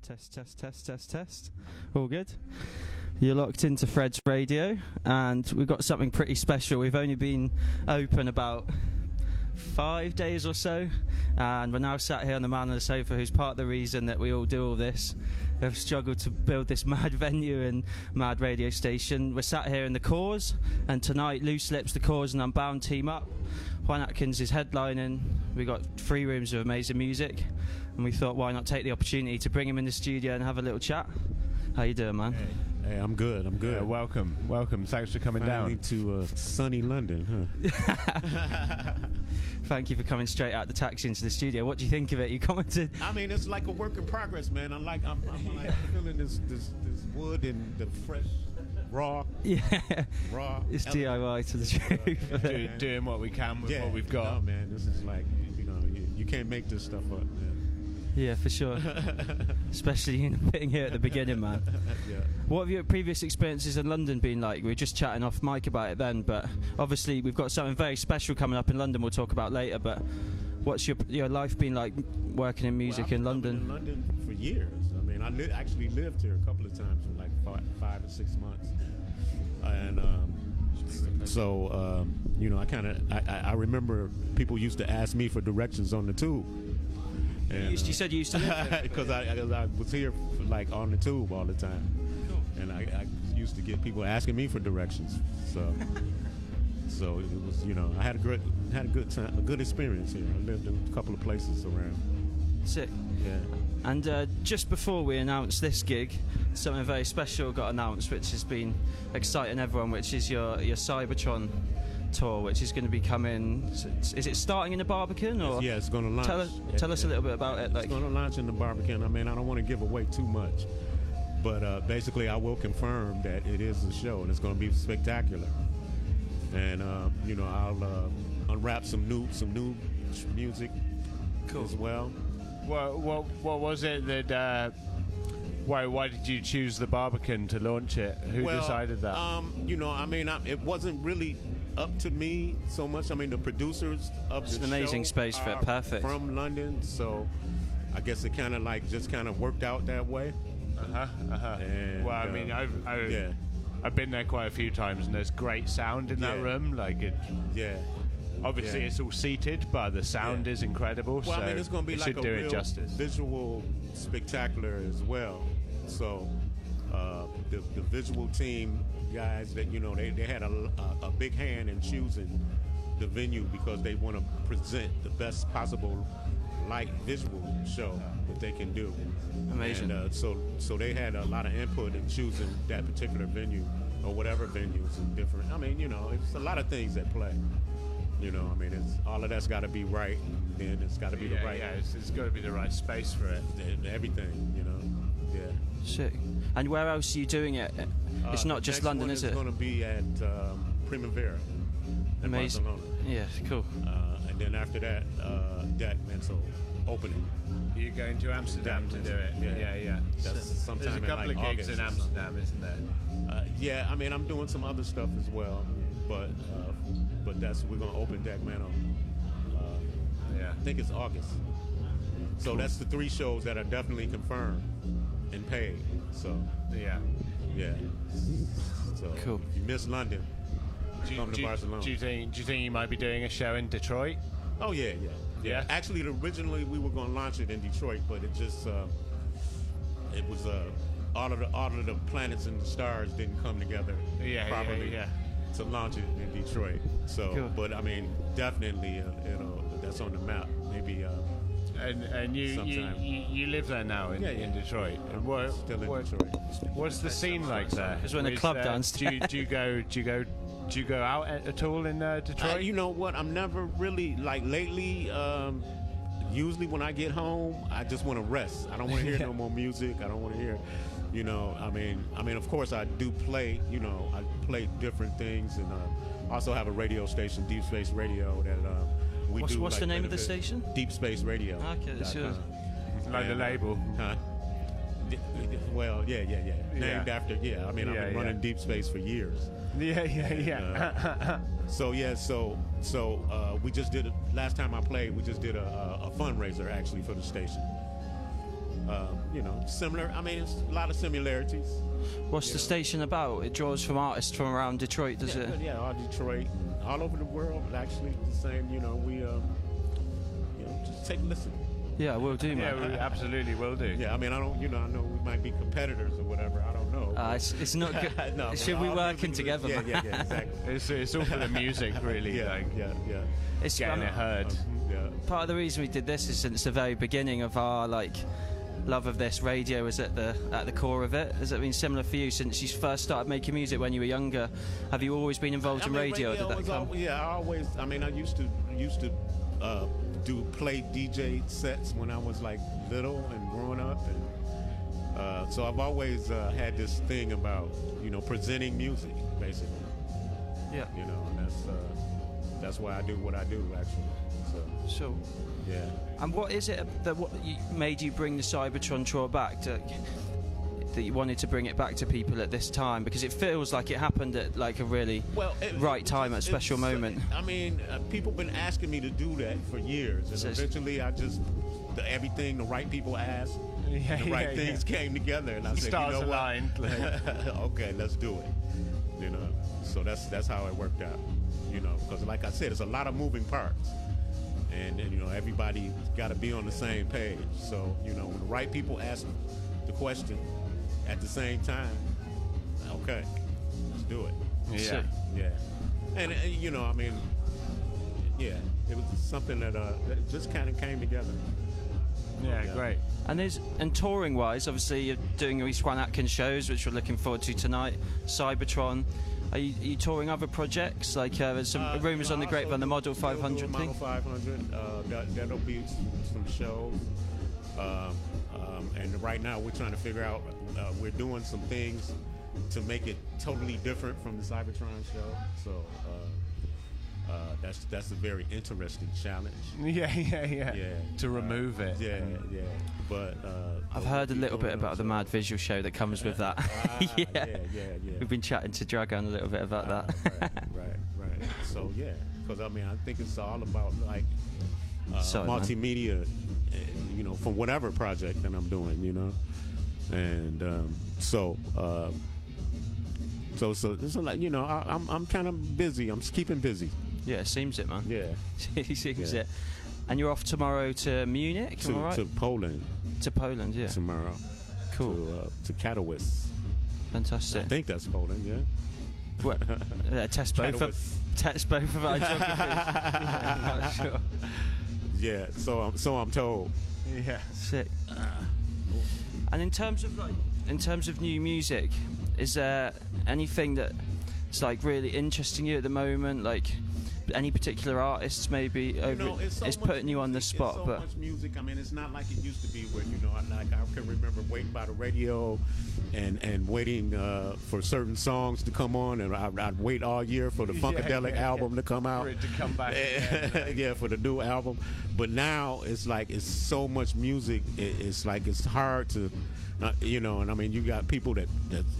Test, test, test, test, test. All good. You're locked into Fred's Radio, and we've got something pretty special. We've only been open about 5 days or so, and we're now sat here on the man on the sofa, who's part of the reason that we all do all this. We've struggled to build this mad venue and mad radio station. We're sat here in the Cause, and tonight Loose Lips, the Cause and Unbound team up. Juan Atkins is headlining. We got 3 rooms of amazing music, and we thought, why not take the opportunity to bring him in the studio and have a little chat. How you doing, man? Hey, I'm good. Yeah, welcome. Thanks for coming down to sunny London, huh? Thank you for coming straight out the taxi into the studio. What do you think of it? You commented. I mean, it's like a work in progress, man. I'm like feeling this wood and the fresh, raw. Yeah. Raw. It's DIY to the truth. Doing what we can with what we've got. No, man, this is like, you can't make this stuff up, man. Yeah, for sure. Especially being here at the beginning, man. Yeah. What have your previous experiences in London been like? We were just chatting off mic about it then, but obviously we've got something very special coming up in London we'll talk about later, but what's your life been like working in music in London? In London for years. I mean, I actually lived here a couple of times for like 5 or 6 months. And I remember people used to ask me for directions on the tube. And, you said you used to live there? Because I was here like on the tube all the time. Cool. And I used to get people asking me for directions. So it was, I had a good time, a good experience here. I lived in a couple of places around. Sick. Yeah. And just before we announced this gig, something very special got announced, which has been exciting everyone, which is your Cybertron tour, which is going to be coming. Is it starting in the Barbican, or? Yeah, it's going to launch. Tell us a little bit about it. It's going to launch in the Barbican. I mean, I don't want to give away too much, but basically, I will confirm that it is a show, and it's going to be spectacular. And I'll unwrap some new music as well. What was it that? Why did you choose the Barbican to launch it? Who decided that? It wasn't really up to me so much. I mean, the producers of the show, it's an amazing space for it. Perfect. From London, so I guess it kind of worked out that way. And, well, I mean, I've been there quite a few times, and there's great sound in that room. Like it. Yeah. Obviously, it's all seated, but the sound is incredible. Well, so I mean, it's going to be like a real visual spectacular as well. So the visual team guys that they had a big hand in choosing the venue because they want to present the best possible light visual show that they can do. Amazing. And so they had a lot of input in choosing that particular venue or whatever venues and different. I mean, it's a lot of things at play. It's all of that's got to be right, and then it's got to be the right. Yeah, it's got to be the right space for it. Everything, Yeah. Sick. And where else are you doing it? It's not just London, is it? It's going to be at Primavera in Barcelona. Yeah, cool. And then after that, Mental opening. You're going to Amsterdam to do it? Yeah. That's sometime There's a couple of gigs in Amsterdam, isn't there? Yeah, I mean, I'm doing some other stuff as well, but we're going to open Deck Mental. I think it's August. So that's the 3 shows that are definitely confirmed and paid. So yeah. So cool. If you miss London, come to Barcelona. Do you think you might be doing a show in Detroit? Oh yeah. Actually, originally we were going to launch it in Detroit, but it just it was all of the planets and the stars didn't come together properly to launch it in Detroit. So, cool. But I mean, definitely, that's on the map. Maybe. And you live there now in Detroit. And still in Detroit. What's the scene like there? Because when the club dance. Do you go out at all in Detroit? You know what? I'm never really lately. Usually when I get home, I just want to rest. I don't want to hear no more music. I don't want to hear. I mean, of course I do play. I play different things, and also have a radio station, Deep Space Radio, that. What's the name of the station? Deep Space Radio. Okay, that's yours. Like the label. Huh? Well, yeah. Named after, I mean, I've been running Deep Space for years. Yeah. So we just did last time I played, we just did a fundraiser actually for the station. similar. I mean, it's a lot of similarities. What's the station about? It draws from artists from around Detroit, does it? Yeah, all Detroit, all over the world. Actually, the same. We just take a listen. Yeah, we'll do, man. Yeah, we absolutely will do. Yeah, I mean, I don't. I know we might be competitors or whatever. I don't know. It's not good. No, Should we working together? Yeah, exactly. It's all for the music, really. Yeah. It's getting it heard. Yeah. Part of the reason we did this is since the very beginning of our love of this, radio was at the core of it. Has it been similar for you since you first started making music when you were younger? Have you always been involved in radio? Did that come? I always. I mean, I used to play DJ sets when I was like little and growing up, and so I've always had this thing about presenting music, basically. Yeah. And that's why I do what I do, actually. So. Yeah. And what is it that made you bring the Cybertron tour back? That you wanted to bring it back to people at this time, because it feels like it happened at a really right time, at a special moment. I mean, people been asking me to do that for years, and eventually the right people asked, the right things came together, and I said, stars aligned. Okay, let's do it. So that's how it worked out. Because like I said, it's a lot of moving parts. And everybody got to be on the same page. So, when the right people ask the question at the same time, okay, let's do it. Yeah. Yeah. And, I mean, yeah, it was something that just kind of came together. Yeah, great. And touring-wise, obviously, you're doing these Juan Atkins shows, which we're looking forward to tonight, Cybertron. Are you touring other projects? There's some rumours on the grapevine, the Model 500 thing. Model 500, that'll be some shows. And right now we're trying to figure out, we're doing some things to make it totally different from the Cybertron show. So that's a very interesting challenge. Yeah. To remove it. Yeah. But I've heard a little bit about the mad visual show that comes with that. Yeah. We've been chatting to Dragon a little bit about that. Right. So yeah, because I mean, I think it's all about multimedia, from whatever project that I'm doing, and so it's like I'm kind of busy. I'm keeping busy. Yeah, it seems it, man. Yeah, it seems it. And you're off tomorrow to Munich, am I right? To Poland. To Poland, yeah. Tomorrow. Cool. To Katowice. Fantastic. I think that's Poland, yeah. What? Test both of our geographies. I'm not sure. Yeah, so I'm told. Yeah. Sick. And in terms of new music, is there anything that's really interesting you at the moment? Any particular artists maybe it's putting you on the spot? It's so much music. I mean, it's not like it used to be where I can remember waiting by the radio and waiting for certain songs to come on, and I'd wait all year for the Funkadelic album to come out, for it to come back again. Yeah, for the new album. But now it's so much music. It's hard to and I mean, you got people that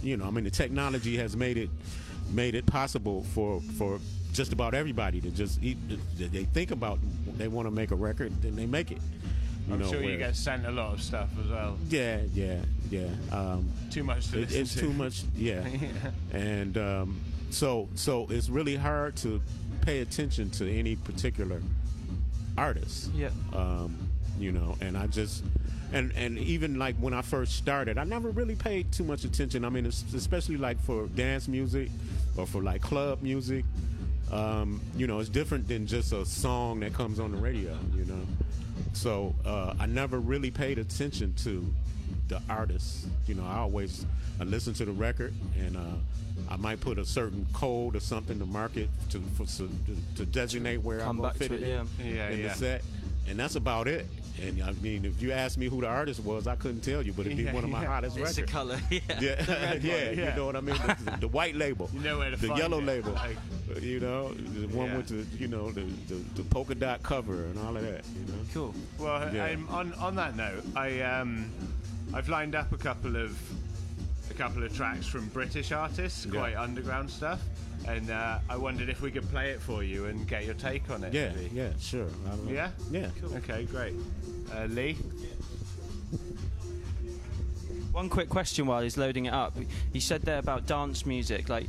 I mean, the technology has made it possible for just about everybody to just they think about, they want to make a record, then they make it. I'm sure you get sent a lot of stuff as well. Yeah. Too much to listen to. It's too much, yeah. And so it's really hard to pay attention to any particular artist. Yeah. And I just and even when I first started, I never really paid too much attention. I mean, especially for dance music or for club music. It's different than just a song that comes on the radio, So I never really paid attention to the artist. I listen to the record, and I might put a certain code or something to mark it to designate where I'm going to fit it in the set, and that's about it. And I mean, if you asked me who the artist was, I couldn't tell you, but it'd be one of my hottest records. It's a color, yeah, you know what I mean? The white label, you know where to find yellow it. label, the one with the polka dot cover and all of that. Cool. Well, on that note, I've lined up a couple of tracks from British artists, quite underground stuff. And I wondered if we could play it for you and get your take on it. Yeah, sure. Yeah? Yeah. Cool. Okay, great. Lee? One quick question while he's loading it up. You said there about dance music, like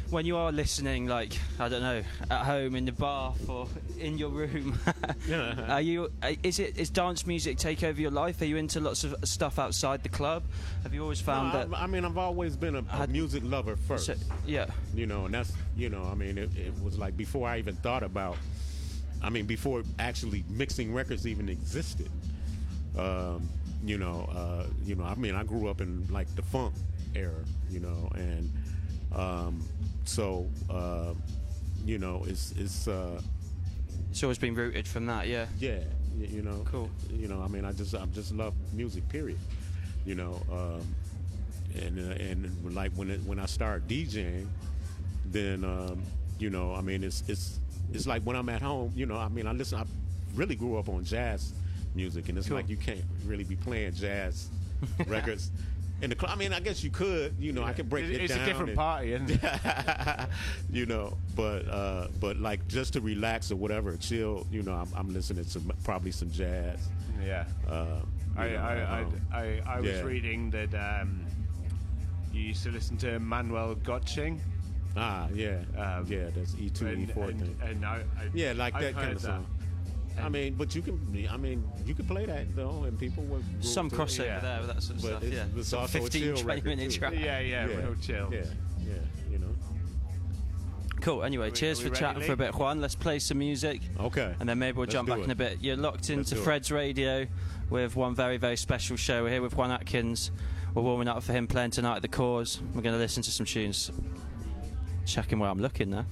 when you are listening, like I don't know, at home in the bath or in your room. Is dance music take over your life? Are you into lots of stuff outside the club? Have you always found that? I mean, I've always been a music lover first. Yeah. You know, and that's, you know, I mean, it was like before I even thought about, I mean, before actually mixing records even existed. You know, I mean, I grew up in like the funk era, you know, and so you know, it's always been rooted from that, yeah. Yeah, you know, cool. You know, I mean, I just love music, period. You know, and like when I start DJing, then you know, I mean, it's like when I'm at home, you know, I mean, I really grew up on jazz music, and it's like you can't really be playing jazz records in the club. I mean, I guess you could, you know, I could break it down. It's a different party, isn't it? You know, but like just to relax or whatever, chill, you know, I'm listening to probably some jazz. Yeah. I was reading that you used to listen to Manuel Gotching. Ah, yeah. Yeah, that's E2, E4 thing. Yeah, like that kind of song. I mean, but you can play that though, and people will some crossover there with that sort of stuff. Yeah, it's also 15, 20-minute track. Yeah, real chill. Yeah, you know. Cool. Anyway, cheers for chatting for a bit, Juan. Let's play some music. Okay. And then maybe we'll jump back in a bit. You're locked into Fred's Radio with one very, very special show. We're here with Juan Atkins. We're warming up for him playing tonight at the Cause. We're going to listen to some tunes. Checking where I'm looking now.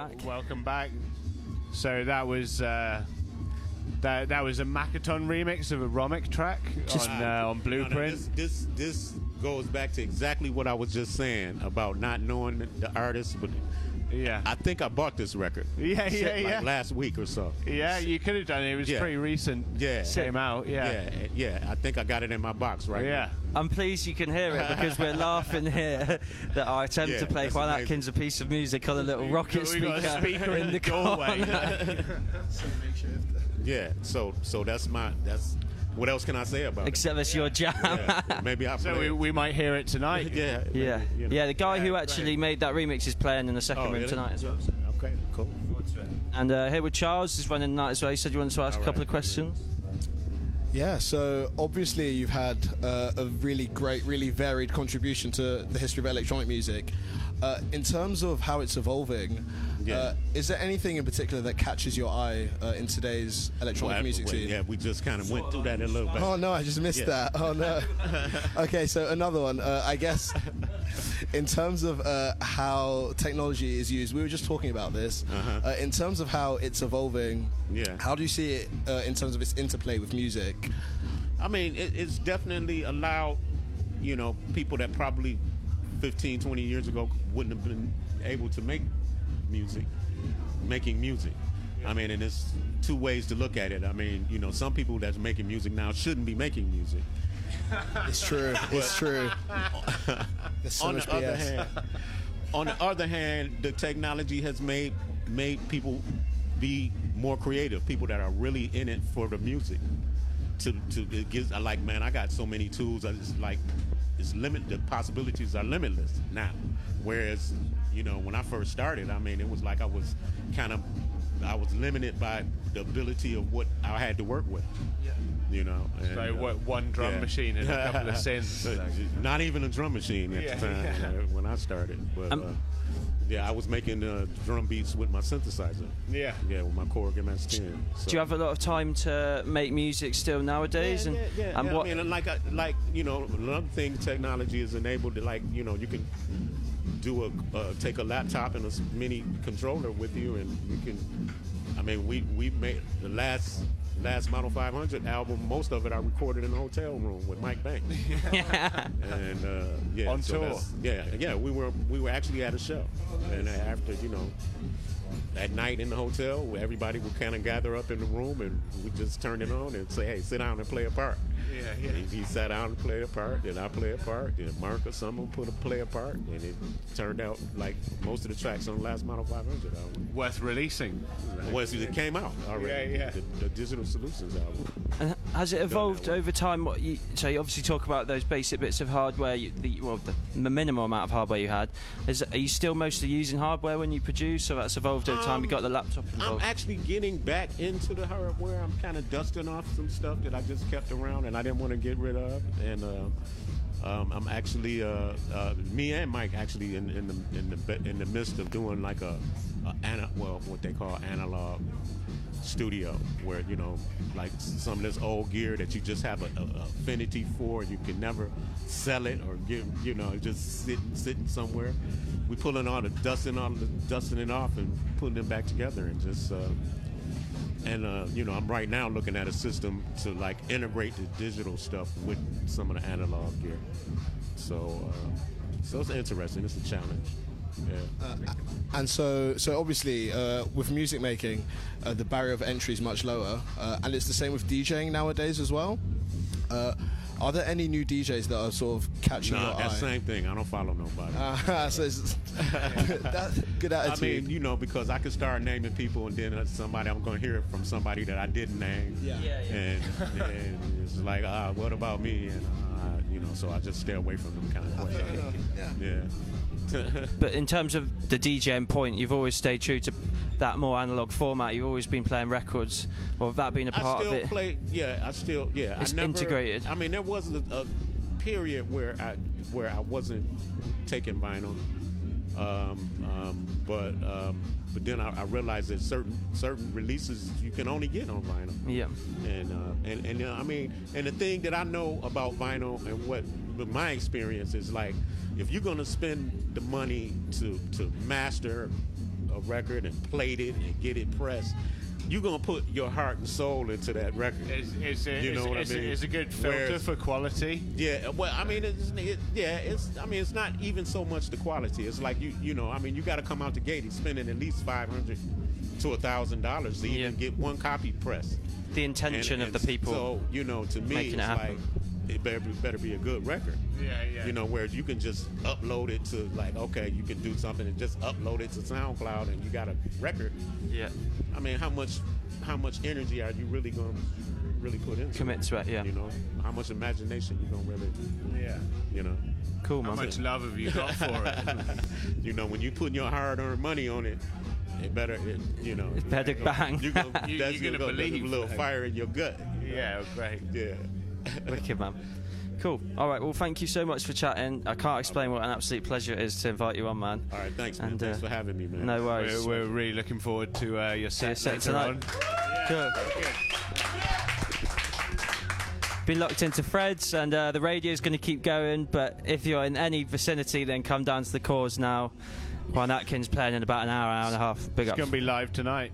back. Welcome back. So that was that was a Macaton remix of a Romic track on Blueprint. This goes back to exactly what I was just saying about not knowing the artist, but yeah, I think I bought this record. Yeah. Last week or so. Yeah, you could have done it. It was pretty recent. Yeah, came out. Yeah. I think I got it in my box right now. I'm pleased you can hear it because we're laughing here that I attempt to play Juan Atkins a piece of music on a little rocket speaker in the doorway. Yeah, so that's what else can I say about Except it's your jam. Maybe I play. So we might hear it tonight. The guy who actually made that remix is playing in the second room tonight as well. Okay, cool. And here with Charles is running the night as well. He said you wanted to ask a couple of questions. Yeah, so obviously you've had a really great, really varied contribution to the history of electronic music. In terms of how it's evolving, is there anything in particular that catches your eye in today's electronic music scene? Yeah, we just kind of went through that a little bit. Oh no, I just missed that. Oh no. Okay, so another one. I guess in terms of how technology is used, we were just talking about this. In terms of how it's evolving, how do you see it in terms of its interplay with music? I mean, it's definitely allowed, people that probably 15, 20 years ago wouldn't have been able to make making music. I mean, and there's two ways to look at it. I mean, some people that's making music now shouldn't be making music. It's true. It's true. So on the other hand, the technology has made people be more creative. People that are really in it for the music. It gives. I got so many tools. The possibilities are limitless now. Whereas, when I first started, I mean, it was like I was limited by the ability of what I had to work with. And, so one drum machine and a couple of synths. Not even a drum machine at the time when I started. But I was making drum beats with my synthesizer. Yeah, with my Korg MS-10. So. Do you have a lot of time to make music still nowadays? Yeah. And what? I mean, another thing technology is enabled to, you can do take a laptop and a mini controller with you, and you can. I mean, we made the last Model 500 album. Most of it I recorded in a hotel room with Mike Banks. And on tour. We were actually at a show, and after at night in the hotel, where everybody would kind of gather up in the room, and we just turned it on and say, "Hey, sit down and play a part." He sat down and played a part, then I play a part, then Mark or someone play a part, and it turned out like most of the tracks on the last Model 500 album. Worth releasing. It came out already. The Digital Solutions album. And has it evolved over time? So you obviously talk about those basic bits of hardware, the minimal amount of hardware you had. Are you still mostly using hardware when you produce, or that's evolved over time? You got the laptop involved? I'm actually getting back into the hardware. I'm kind of dusting off some stuff that I just kept around and I didn't want to get rid of. And I'm actually me and Mike actually in the midst of doing like what they call analog studio, where like some of this old gear that you just have a affinity for, you can never sell it or give, just sitting somewhere. We pulling all the dusting it off and putting them back together, and just I'm right now looking at a system to like integrate the digital stuff with some of the analog gear. So it's interesting. It's a challenge. Yeah. And so obviously with music making, the barrier of entry is much lower, and it's the same with DJing nowadays as well. Are there any new DJs that are sort of catching your eye? That's the same thing. I don't follow nobody. So that's good attitude. I mean, because I could start naming people, and then I'm going to hear it from somebody that I didn't name. And it's like, what about me? And so I just stay away from them kind of questions. But in terms of the DJing point, you've always stayed true to that more analog format. You've always been playing records, or have that been a part of it? It's integrated. I mean, there was a period where I wasn't taking vinyl, but then I realized that certain releases you can only get on vinyl. Yeah. And I mean, and the thing that I know about vinyl and what my experience is like, if you're gonna spend the money to master a record and played it and get it pressed, you're gonna put your heart and soul into that record. It's a good filter for quality. Yeah, well, I mean, it's not even so much the quality. It's like you know, I mean, you got to come out the gate and spending at least $500 to $1,000 to even get one copy pressed. The intention of the people. So you know, to me, it's like it better be a good record. Yeah. You know, where you can just upload it to, like, okay, you can do something and just upload it to SoundCloud and you got a record. Yeah. I mean, how much energy are you really going to put into commit to it? Yeah. You know, how much imagination you going to really, you know. Cool, man. How much love have you got for it? You know, when you putting your hard-earned money on it, it better bang. You're gonna believe a little fire in your gut. Yeah, great. Yeah. Wicked, man. Cool. All right. Well, thank you so much for chatting. I can't explain what an absolute pleasure it is to invite you on, man. All right. Thanks, man. Thanks for having me, man. No worries. We're really looking forward to your set tonight. Cool. Been locked into Fred's, and the radio's going to keep going. But if you're in any vicinity, then come down to the cause now. Juan Atkins playing in about an hour and a half. Big up. It's going to be live tonight.